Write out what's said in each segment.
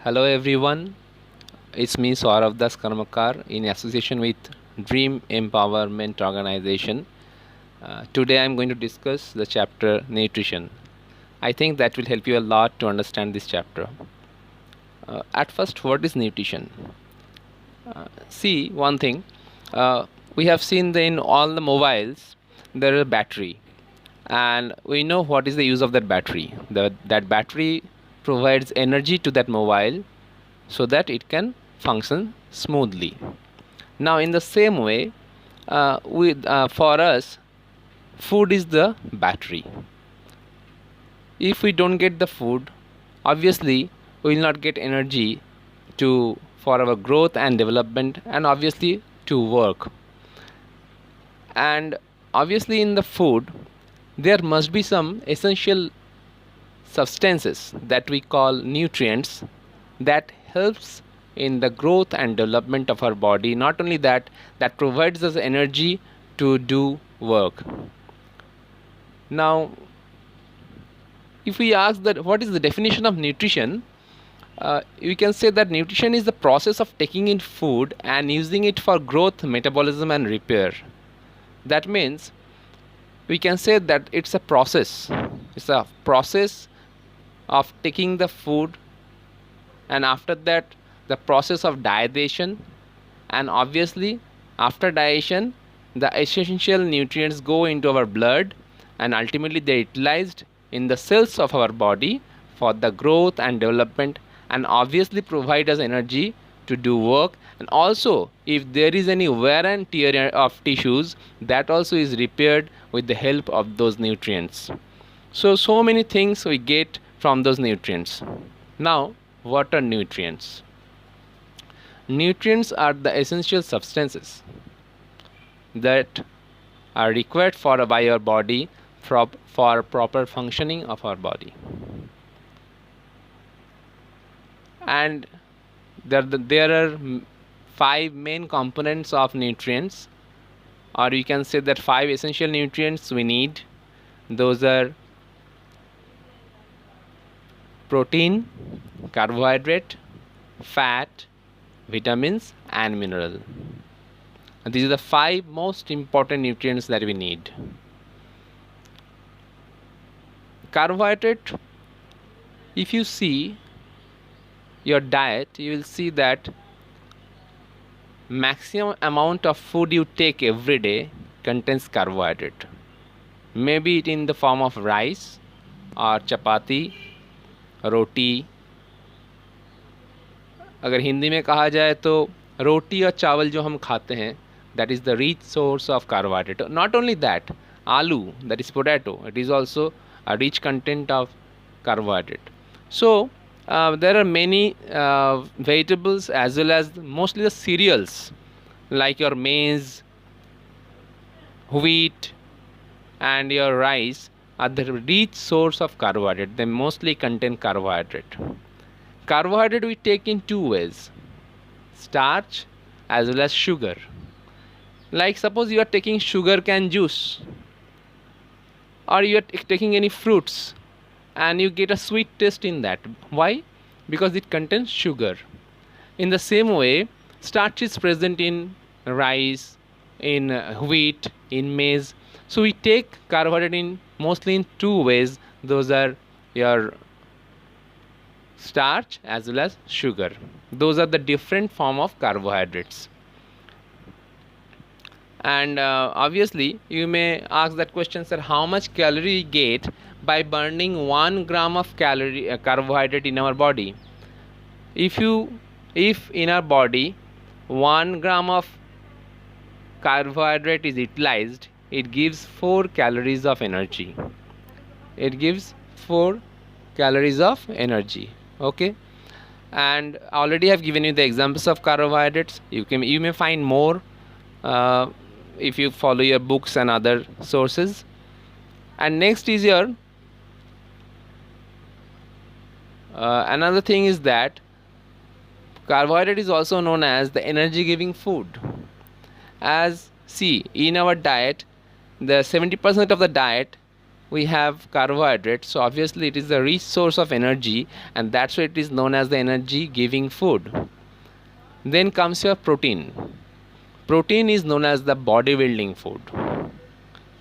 Hello everyone, it's me Saurav Das Karmakar in association with Dream Empowerment Organization. Today I'm going to discuss the chapter Nutrition. I think that will help you a lot to understand this chapter. At first, what is nutrition? See, one thing, we have seen in all the mobiles there is a battery, and we know what is the use of that battery. That battery provides energy to that mobile so that it can function smoothly. Now, in the same way, for us, food is the battery. If we don't get the food, obviously we will not get energy to for our growth and development, and obviously to work. And obviously, in the food, there must be some essential substances that we call nutrients that helps in the growth and development of our body. Not only that, that provides us energy to do work. Now, if we ask that what is the definition of nutrition, we can say that nutrition is the process of taking in food and using it for growth, metabolism, and repair. That means we can say that it's a process. It's a process of taking the food, and after that the process of digestion, and obviously after digestion the essential nutrients go into our blood, and ultimately they are utilized in the cells of our body for the growth and development, and obviously provide us energy to do work. And also, if there is any wear and tear of tissues, that also is repaired with the help of those nutrients. So many things we get from those nutrients. Now, what are nutrients? Nutrients are the essential substances that are required by your body for proper functioning of our body. And there are five main components of nutrients, or you can say that five essential nutrients we need. Those are protein, carbohydrate, fat, vitamins, and mineral. And these are the five most important nutrients that we need. Carbohydrate, if you see your diet, you will see that maximum amount of food you take every day contains carbohydrate. Maybe it in the form of rice or chapati, रोटी. अगर हिंदी में कहा जाए तो रोटी और चावल जो हम खाते हैं, that is the rich source of carbohydrate. Not only that, aloo, that is potato, it is also a rich content of carbohydrate. So there are many vegetables as well as mostly the cereals like your maize, wheat, and your rice are the rich source of carbohydrate. They mostly contain carbohydrate. Carbohydrate we take in two ways: starch as well as sugar. Like suppose you are taking sugar cane juice, or you are taking any fruits, and you get a sweet taste in that. Why? Because it contains sugar. In the same way, starch is present in rice, in wheat, in maize. So we take carbohydrate in mostly in two ways. Those are your starch as well as sugar. Those are the different form of carbohydrates. And obviously you may ask that question, sir, how much calorie we get by burning 1 gram of carbohydrate in our body? If in our body 1 gram of carbohydrate is utilized, it gives 4 calories of energy. It gives 4 calories of energy. Okay, and already have given you the examples of carbohydrates. You may find more if you follow your books and other sources. And next is your another thing is that carbohydrate is also known as the energy giving food. As see, in our diet, the 70% of the diet we have carbohydrates, so obviously it is a rich source of energy, and that's why it is known as the energy giving food. Then comes your protein. Protein is known as the bodybuilding food.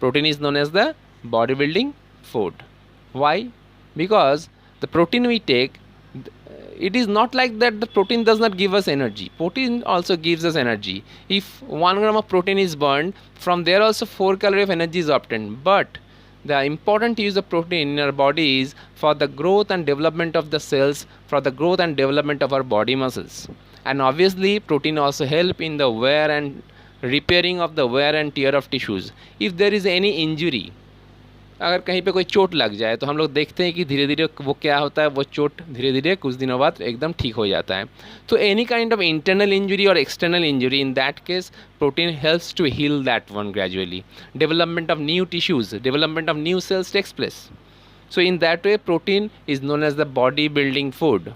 Protein is known as the bodybuilding food. Why? Because the protein we take, it is not like that the protein does not give us energy. Protein also gives us energy. If 1 gram of protein is burned, from there also 4 calorie of energy is obtained. But the important use of protein in our body is for the growth and development of the cells, for the growth and development of our body muscles. And obviously protein also help in the wear and repairing of the wear and tear of tissues. If there is any injury, अगर कहीं पे कोई चोट लग जाए तो हम लोग देखते हैं कि धीरे धीरे वो क्या होता है, वो चोट धीरे धीरे कुछ दिनों बाद एकदम ठीक हो जाता है. तो any kind of internal injury और external injury, in that case protein helps to heal that one gradually. Development of new tissues, development of new cells takes place. So in that way protein is known as the body building food.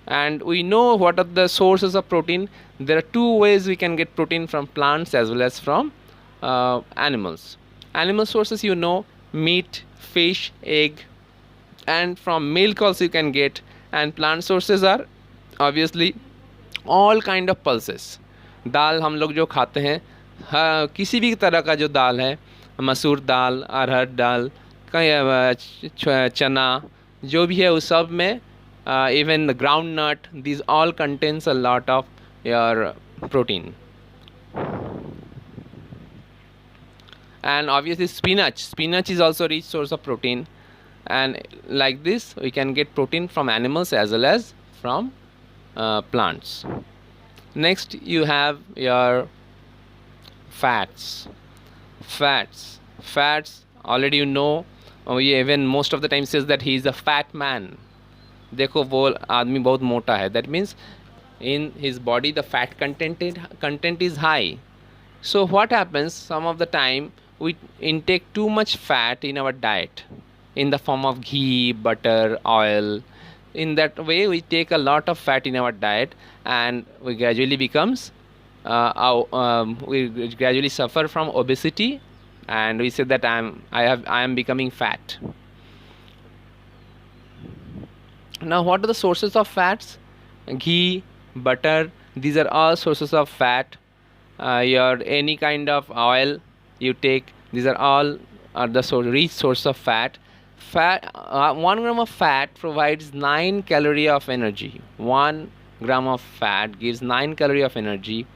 And we know what are the sources of protein. There are two ways we can get protein from plants as well as from animals. Animal sources, you know, meat, fish, egg, and from milk also you can get. And plant sources are obviously all kind of pulses. दाल हम लोग जो खाते हैं, किसी भी तरह का जो दाल है, मसूर दाल, अरहर दाल, चना, जो भी है उस सब में, even the groundnut, these all contains a lot of your protein. And obviously spinach is also a rich source of protein. And like this we can get protein from animals as well as from plants. Next you have your fats. Already you know, even most of the time says that he is a fat man. देखो वो आदमी बहुत मोटा है. That means in his body the fat content is high. So what happens, some of the time we intake too much fat in our diet in the form of ghee, butter, oil. In that way we take a lot of fat in our diet, and we gradually we gradually suffer from obesity, and we say that I am becoming fat. Now what are the sources of fats? Ghee, butter, these are all sources of fat. Your any kind of oil you take, these are all the rich source of fat. 1 gram of fat provides 9 calorie of energy. 1 gram of fat gives 9 calorie of energy.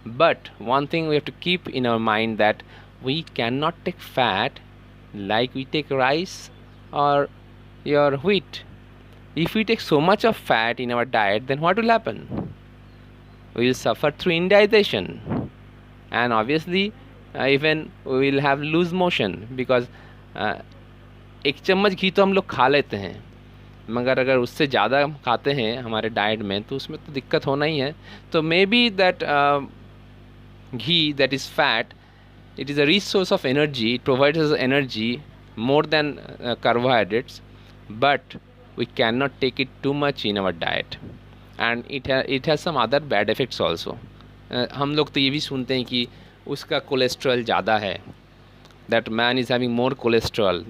But one thing we have to keep in our mind, that we cannot take fat like we take rice or your wheat. If we take so much of fat in our diet, then what will happen? We will suffer through indigestion, and obviously even we will have loose motion, because एक चम्मच घी तो हम लोग खा लेते हैं, मगर अगर उससे ज़्यादा हम खाते हैं हमारे डाइट में तो उसमें तो दिक्कत होना ही है. तो may be that ghee, that is fat, it is a rich source of energy. It provides us energy more than carbohydrates, but we cannot take it too much in our diet, and it has some other bad effects also. हम लोग तो ये भी सुनते हैं कि उसका cholesterol ज़्यादा है, that man is having more cholesterol,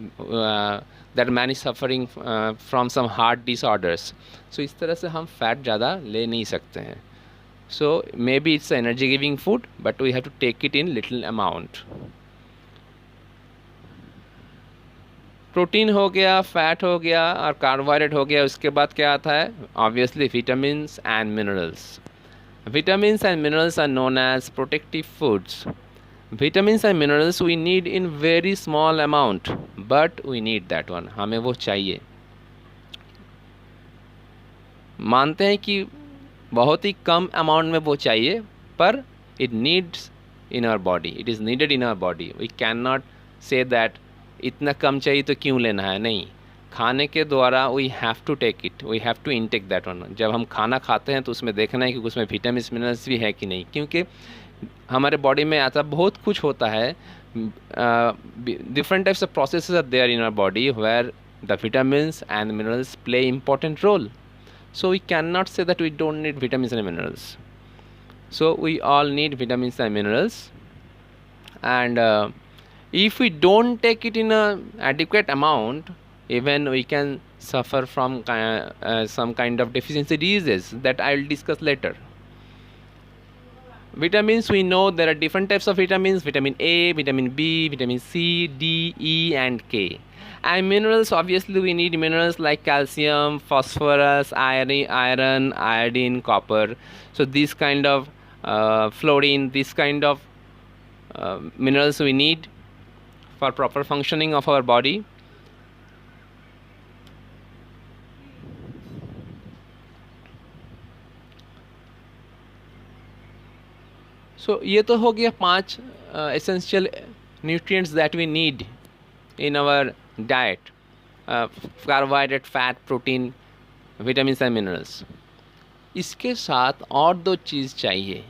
that man is suffering from some heart disorders. So इस तरह से हम फैट ज़्यादा ले नहीं सकते हैं. So maybe it's an energy giving food, but we have to take it in little amount. Protein हो गया, फैट हो गया और कार्बोहाइड्रेट हो गया. उसके बाद क्या आता है? Obviously vitamins and minerals. Vitamins and minerals are known as protective foods. Vitamins and minerals we need in very small amount, but we need that one. हमें वो चाहिए. मानते हैं कि बहुत ही कम अमाउंट में वो चाहिए, पर it needs in our body. It is needed in our body. We cannot say that इतना कम चाहिए तो क्यों लेना है. नहीं, खाने के द्वारा we have to take it. We have to intake that one. जब हम खाना खाते हैं तो उसमें देखना है कि उसमें विटामिन मिनरल्स भी है कि नहीं, क्योंकि हमारे बॉडी में ऐसा बहुत कुछ होता है. Different types of processes are there in our body where the vitamins and minerals play important role. So we cannot say that we don't need vitamins and minerals. So we all need vitamins and minerals. And If we don't take it in a adequate amount, even we can suffer from some kind of deficiency diseases that I will discuss later. Vitamins, we know there are different types of vitamins: vitamin A, vitamin B, vitamin C, D, E, and K. And minerals, obviously we need minerals like calcium, phosphorus, iron, iodine, copper. So these kind of fluorine, these kind of minerals we need for proper functioning of our body. So ये तो हो गया 5 essential nutrients that we need in our diet: carbohydrate, fat, protein, vitamins and minerals. इसके साथ और 2 चीज़ चाहिए.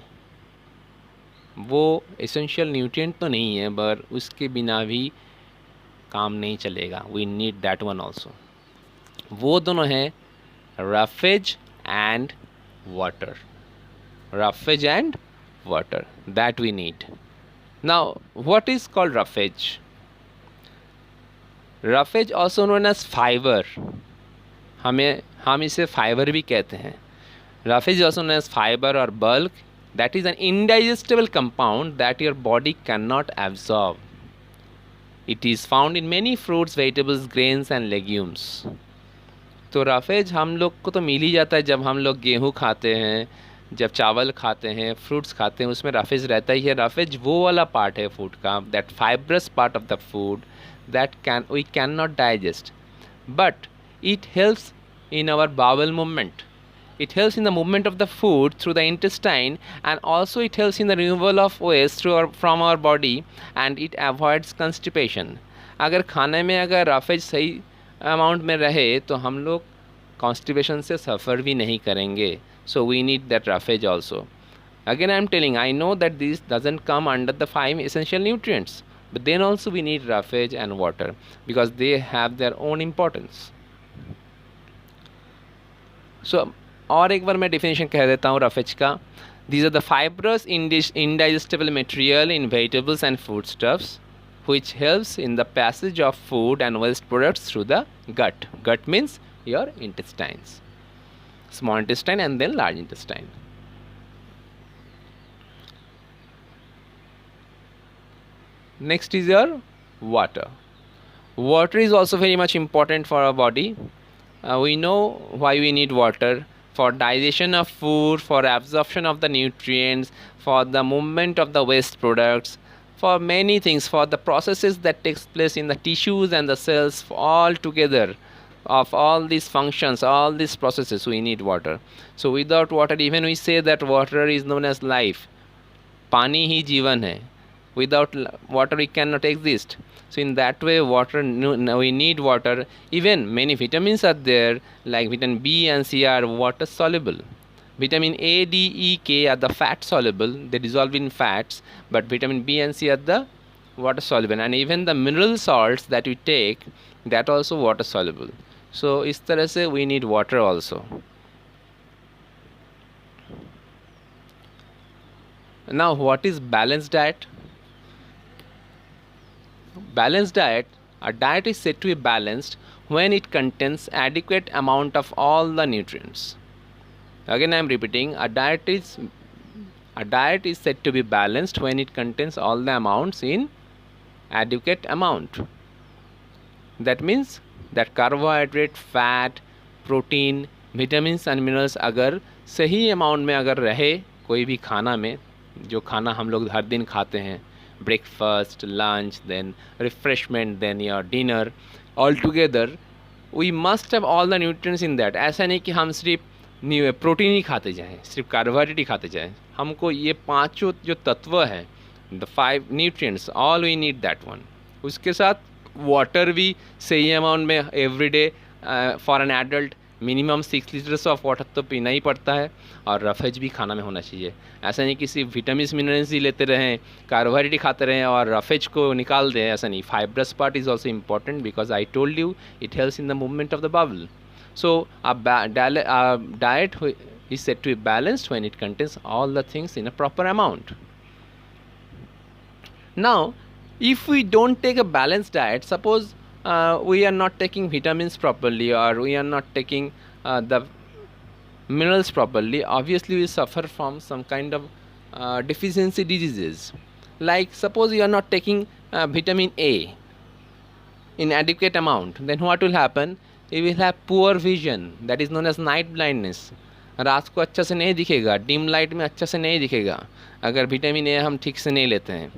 वो essential nutrient तो नहीं है, पर उसके बिना भी काम नहीं चलेगा. We need that one also. वो दोनों हैं roughage and water. Roughage and water that we need. Now, what is called roughage? Roughage also known as fiber. हम इसे फाइबर भी कहते हैं. Roughage also known as fiber or bulk. That is an indigestible compound that your body cannot absorb. It is found in many fruits, vegetables, grains and legumes. तो roughage हम लोग को तो मिल ही जाता है जब हम लोग गेहूँ खाते हैं, जब चावल खाते हैं, फ्रूट्स खाते हैं, उसमें roughage रहता ही है. roughage वो वाला पार्ट है फूड का, that fibrous part of the food that we cannot digest, but it helps in our bowel movement. It helps in the movement of the food through the intestine, and also it helps in the removal of waste from our body, and it avoids constipation. अगर खाने में अगर roughage सही amount में रहे तो हम लोग कॉन्स्टिपेशन से सफ़र भी नहीं करेंगे. So we need that roughage also. Again I am telling, I know that this doesn't come under the 5 essential nutrients, but then also we need roughage and water because they have their own importance. So और एक बार मैं definition कह देता हूँ roughage का. These are the fibrous indigestible material in vegetables and foodstuffs which helps in the passage of food and waste products through the gut. Gut means your intestines, small intestine and then large intestine. Next is your water. Water is also very much important for our body. We know why we need water: for digestion of food, for absorption of the nutrients, for the movement of the waste products, for many things, for the processes that takes place in the tissues and the cells. All together, of all these functions, all these processes, we need water. So without water, even we say that water is known as life. पानी ही जीवन है. Without water we cannot exist. So in that way, water, we need water. Even many vitamins are there, like vitamin B and C are water soluble. Vitamin A, D, E, K are the fat soluble, they dissolve in fats, but vitamin B and C are the water soluble. And even the mineral salts that we take, that also water soluble. So इस तरह से we need water also. Now what is balanced diet? Balanced diet, a diet is said to be balanced when it contains adequate amount of all the nutrients. Again I am repeating, a diet is said to be balanced when it contains all the amounts in adequate amount. That means that carbohydrate, fat, protein, vitamins and minerals अगर सही amount में अगर रहे कोई भी खाना में, जो खाना हम लोग हर दिन खाते हैं, breakfast, lunch, then refreshment, then your dinner, all together we must have all the nutrients in that. ऐसा नहीं कि हम सिर्फ प्रोटीन ही खाते जाएं, सिर्फ कार्बोहाइड्रेट ही खाते जाएं. हमको ये पांचों जो तत्व हैं, the 5 nutrients, all we need that one. उसके साथ वाटर भी सही अमाउंट में every day for an adult minimum 6 litres of water तो पीना ही पड़ता है. और रफेज भी खाना में होना चाहिए. ऐसा नहीं कि सिर्फ विटामिन मिनरल्स ही लेते रहें, कार्बोहाइड्रेट ही खाते रहें और रफेज को निकाल दें. ऐसा नहीं. Fibrous part is also important because I told you it helps in the movement of the bowel. So diet is said to be balanced when it contains all the things in a proper amount. Now If we don't take a balanced diet, suppose we are not taking vitamins properly, or we are not taking the minerals properly, obviously we suffer from some kind of deficiency diseases. Like suppose you are not taking vitamin A in adequate amount, then what will happen? You will have poor vision, that is known as night blindness. रात को अच्छा से नहीं दिखेगा, dim light में अच्छा से नहीं दिखेगा अगर विटामिन ए हम ठीक से नहीं लेते हैं.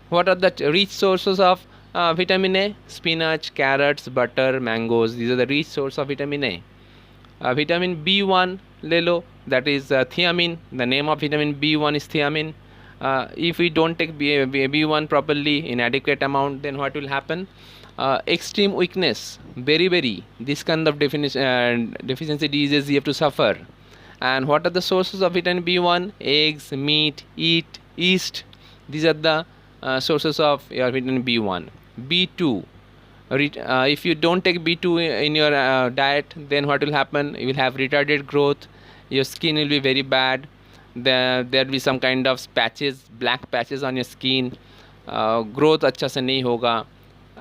What are the rich sources of vitamin A? Spinach, carrots, butter, mangoes. These are the rich source of vitamin A. Vitamin B1 ले लो, that is thiamine. The name of vitamin B1 is thiamine. If we don't take B1 properly in adequate amount, then what will happen? Extreme weakness, very this kind of deficiency diseases you have to suffer. And what are the sources of vitamin B1? Eggs, meat, yeast. These are the sources of your vitamin B1. B2, if you don't take B2 in your diet, then what will happen? You will have retarded growth, your skin will be very bad, there will be some kind of patches, black patches on your skin, growth अच्छा से नहीं होगा.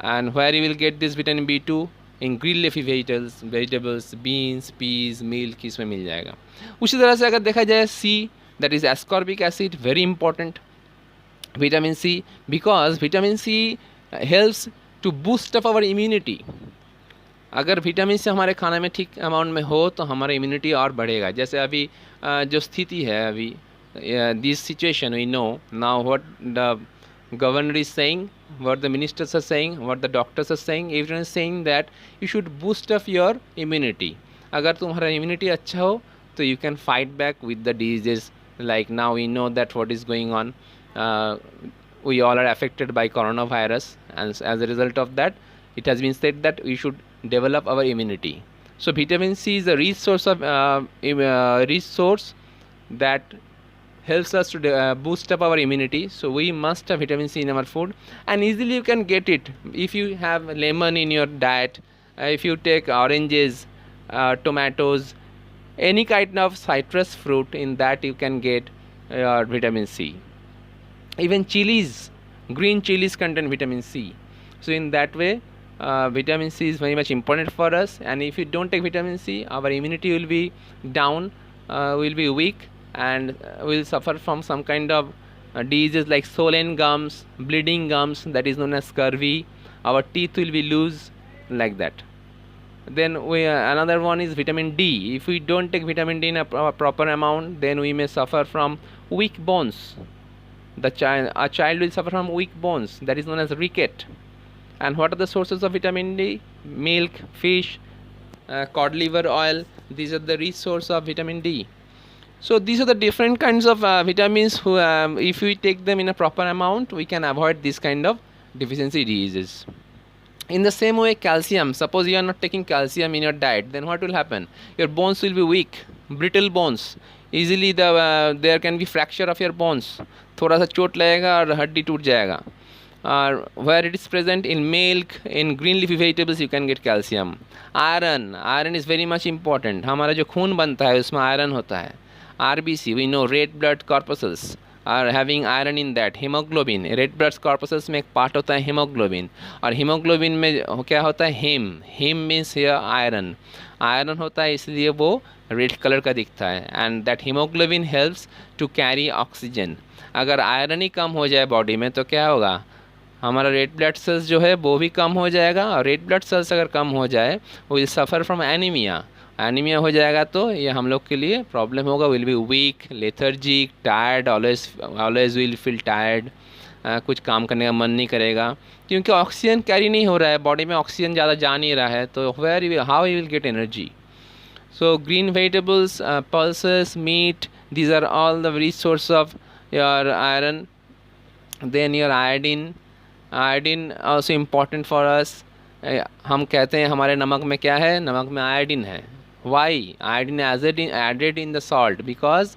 And where you will get this vitamin B2? In green leafy vegetables, beans, peas, milk, इसमें मिल जाएगा. उसी तरह से अगर देखा जाए C, that is ascorbic acid, very important. Vitamin C, because vitamin C helps to boost up our immunity. अगर vitamin से हमारे खाने में ठीक अमाउंट में हो तो हमारा इम्यूनिटी और बढ़ेगा. जैसे अभी जो स्थिति है अभी, this situation we know now what the governor is saying, what the ministers are saying, what the doctors are saying, everyone is saying that you should boost up your immunity. अगर तुम्हारा immunity अच्छा हो तो you can fight back with the diseases. Like now we know that what is going on, we all are affected by coronavirus, and as a result of that it has been said that we should develop our immunity. So vitamin C is a resource of resource that helps us to boost up our immunity. So we must have vitamin C in our food, and easily you can get it if you have lemon in your diet, if you take oranges, tomatoes, any kind of citrus fruit, in that you can get vitamin C. Even chilies, green chilies contain vitamin C. So in that way vitamin C is very much important for us, and if you don't take vitamin C, our immunity will be down, will be weak, and will suffer from some kind of diseases like swollen gums, bleeding gums, that is known as scurvy. Our teeth will be loose, like that. Then another one is vitamin D. If we don't take vitamin D in a proper amount, then we may suffer from weak bones. A child will suffer from weak bones, that is known as ricket. And what are the sources of vitamin D? Milk, fish, cod liver oil. These are the rich source of vitamin D. So these are the different kinds of vitamins if we take them in a proper amount, we can avoid this kind of deficiency diseases. In the same way, calcium, suppose you are not taking calcium in your diet, then what will happen? Your bones will be weak, brittle bones. Easily there can be fracture of your bones. थोड़ा सा चोट लगेगा और हड्डी टूट जाएगा. Where it is present in milk, in green leafy vegetables, you can get calcium. Iron is very much important. हमारा जो खून बनता है उसमें iron होता है. RBC, we know red blood corpuscles are having iron in that. Hemoglobin, red blood corpuscles में एक part होता है hemoglobin, और hemoglobin में क्या होता है? Heme means here iron होता है, इसलिए वो red color का दिखता है. And that hemoglobin helps to carry oxygen. अगर आयरन ही कम हो जाए बॉडी में तो क्या होगा? हमारा रेड ब्लड सेल्स जो है वो भी कम हो जाएगा, और रेड ब्लड सेल्स अगर कम हो जाए वो विल सफ़र फ्रॉम एनीमिया हो जाएगा, तो ये हम लोग के लिए प्रॉब्लम होगा. Will be weak, lethargic, tired, always will feel tired, कुछ काम करने का मन नहीं करेगा क्योंकि ऑक्सीजन कैरी नहीं हो रहा है बॉडी में, ऑक्सीजन ज़्यादा जा नहीं रहा है, तो how you will get energy? So green vegetables, pulses, meat, these are all the rich source of your iron. Then your iodine also important for us. हम कहते हैं हमारे नमक में क्या है? नमक में आयोडीन है. Why? Iodine is added in the salt because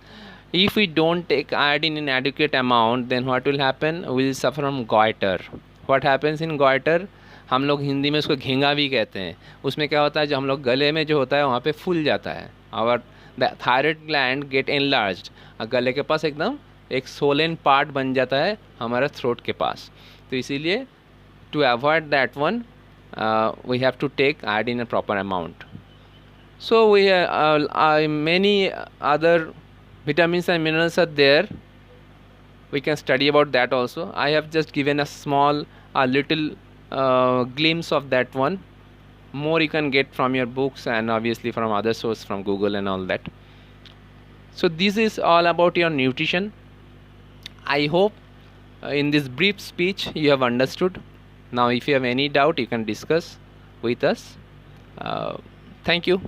if we don't take iodine in adequate amount, then what will happen? We will suffer from goiter. What happens in goiter? हम लोग हिंदी में उसको घेंगा भी कहते हैं. उसमें क्या होता है? जो हम लोग गले में जो होता है वहाँ पे फूल जाता है. Our the thyroid gland get enlarged. गले के पास एकदम एक सोलन पार्ट बन जाता है हमारा थ्रोट के पास, तो इसीलिए to avoid that one, we have to take iodine in a proper amount. So we many other vitamins and minerals are there. We can study about that also. I have just given a small, a little glimpse of that one. More you can get from your books and obviously from other source, from Google and all that. So this is all about your nutrition. I hope in this brief speech you have understood. Now if you have any doubt, you can discuss with us. Thank you.